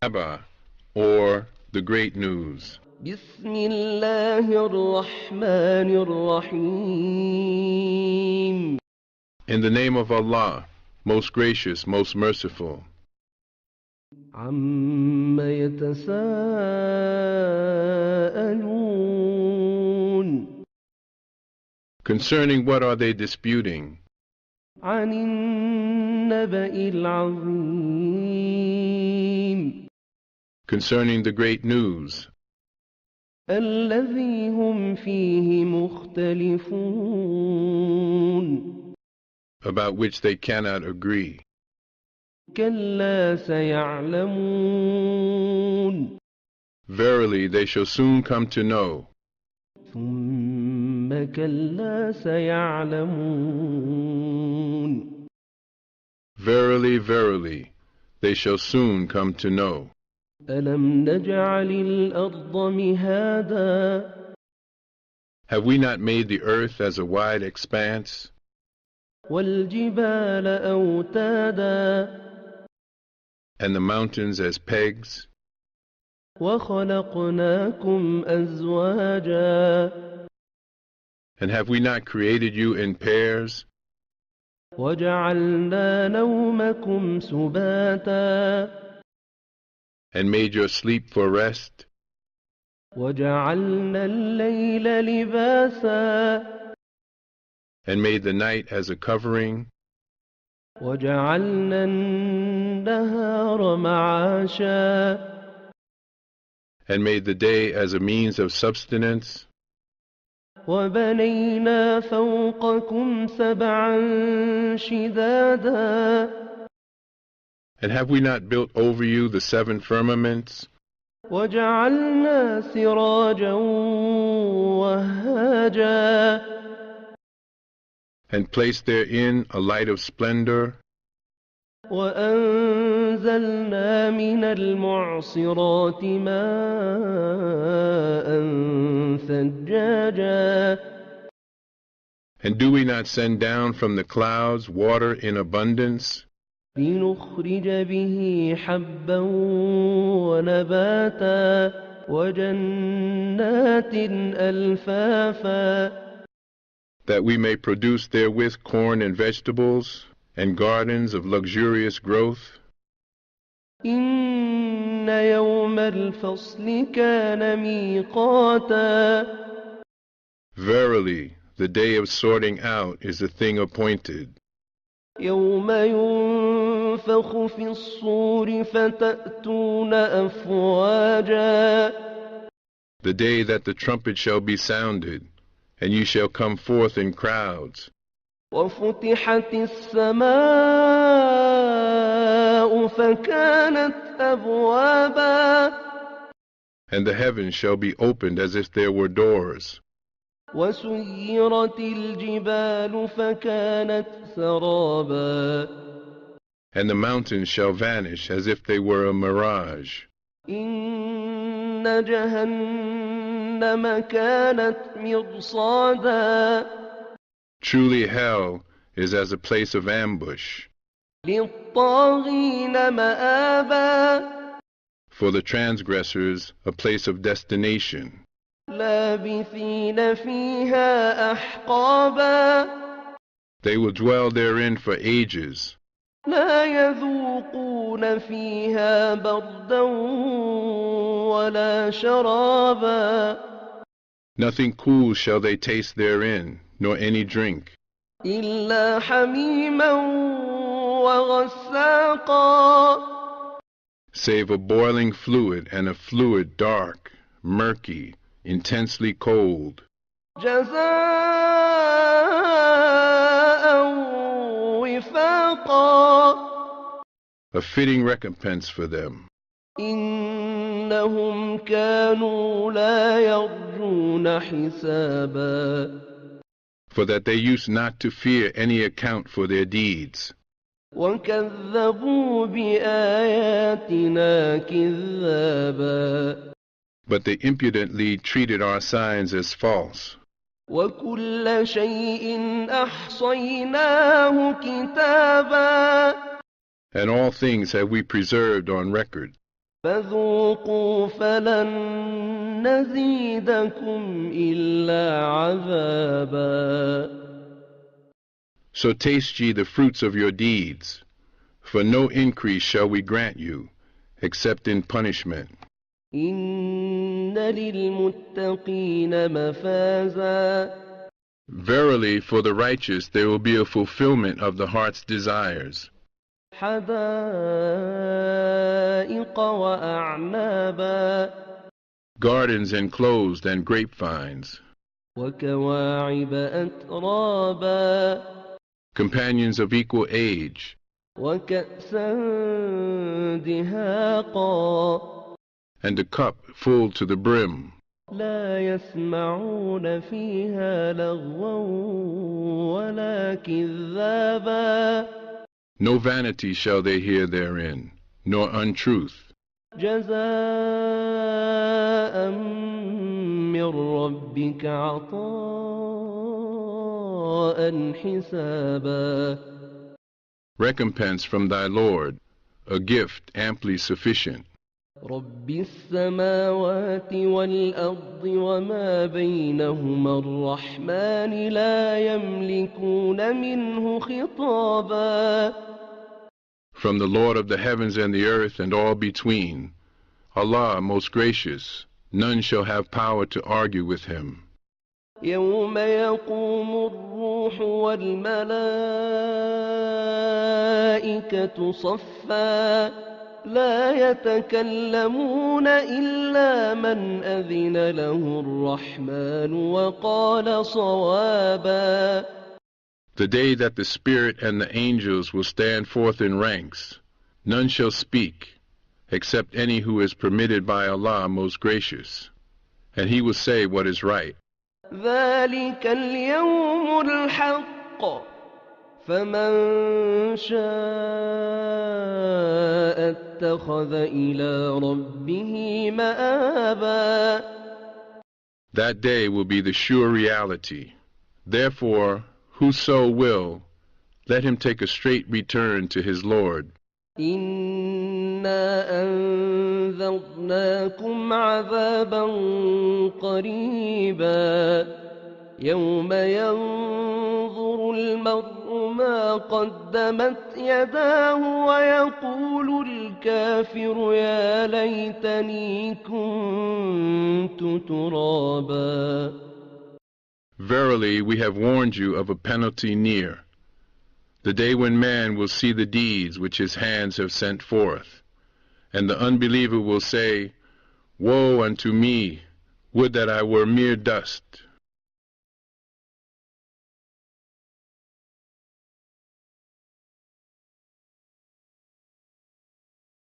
Abba, or the great news. بسم الله الرحمن الرحيم. In the name of Allah, most gracious, most merciful. عما يتساءلون. Concerning what are they disputing? عن النبأ العظيم. Concerning the great news, الذي هم فيه مختلفون. about which they cannot agree. كلا سيعلمون. Verily, they shall soon come to know. ثم كلا سيعلمون. Verily, verily, they shall soon come to know. ألم نجعل الأرض مهادا. Have we not made the earth as a wide expanse, والجبال أوتادا. and the mountains as pegs? وخلقناكم أزواجا. And have we not created you in pairs, وجعلنا نومكم سباتا. and made your sleep for rest, وجعلنا الليل لباسا. and made the night as a covering, وجعلنا النهار معاشا. and made the day as a means of subsistence? وبنينا فوقكم سبعا شدادا. And have we not built over you the 7 firmaments, وجعلنا سراجا وهاجا. and placed therein a light of splendor? وأنزلنا من المعصرات ماء ثجاجا. And do we not send down from the clouds water in abundance, لنخرج به حبا ونباتا وجنات ألفافا. that we may produce therewith corn and vegetables, and gardens of luxurious growth? إن يوم الفصل كان ميقاتا. Verily, the day of sorting out is a thing appointed, يوم ينفخ في الصور فتأتون أفواجا. the day that the trumpet shall be sounded, and you shall come forth in crowds. وفتحت السماء فكانت أبوابا. And the heavens shall be opened as if there were doors, وسيرت الجبال فكانت سرابا. and the mountains shall vanish as if they were a mirage. إن جهنم كانت مرصادا. Truly hell is as a place of ambush, للطاغين مآبا. for the transgressors a place of destination, لابثين فيها أحقابا. they will dwell therein for ages. لا يذوقون فيها بردا ولا شرابا. Nothing cool shall they taste therein, nor any drink, إلا حميما وغساقا. save a boiling fluid, and a fluid dark, murky, intensely cold, جزاء وفاقا. a fitting recompense for them. إنهم كانوا لا يرجون حسابا. For that they used not to fear any account for their deeds, وكذبوا بآياتنا كذابا. but they impudently treated our signs as false. وكل شيء أحصيناه كتابا. And all things have we preserved on record. فذوقوا فلن نزيدكم إلا عذابا. So taste ye the fruits of your deeds, for no increase shall we grant you, except in punishment. إن للمتقين مفازا. Verily, for the righteous there will be a fulfillment of the heart's desires. حدائق وأعنابا. Gardens enclosed and grapevines. وكواعب أترابا. Companions of equal age. وكأسا دهاقا. And a cup full to the brim. لا يسمعون فيها لغوا ولا كذابا. No vanity shall they hear therein, nor untruth. جزاء من ربك عطاء حسابا. Recompense from thy Lord, a gift amply sufficient. رب السماوات والأرض وما بينهما الرحمن لا يملكون منه خطابا. From the Lord of the heavens and the earth and all between, Allah most gracious, none shall have power to argue with him. يوم يقوم الروح والملائكة صفا لا يتكلمون إلا من أذن له الرحمن وقال صوابا. The day that the Spirit and the angels will stand forth in ranks, none shall speak, except any who is permitted by Allah most gracious, and he will say what is right. ذلك اليوم الحق فمن شاء اتخذ إلى ربه مآبا. That day will be the sure reality. Therefore, whoso will, let him take a straight return to his Lord. إنا أنذرناكم عذابا قريبا يوم ينظر المرء ما قدمت يداه ويقول الكافر يا ليتني كنت ترابا. Verily, we have warned you of a penalty near, the day when man will see the deeds which his hands have sent forth, and the unbeliever will say, Woe unto me! Would that I were mere dust!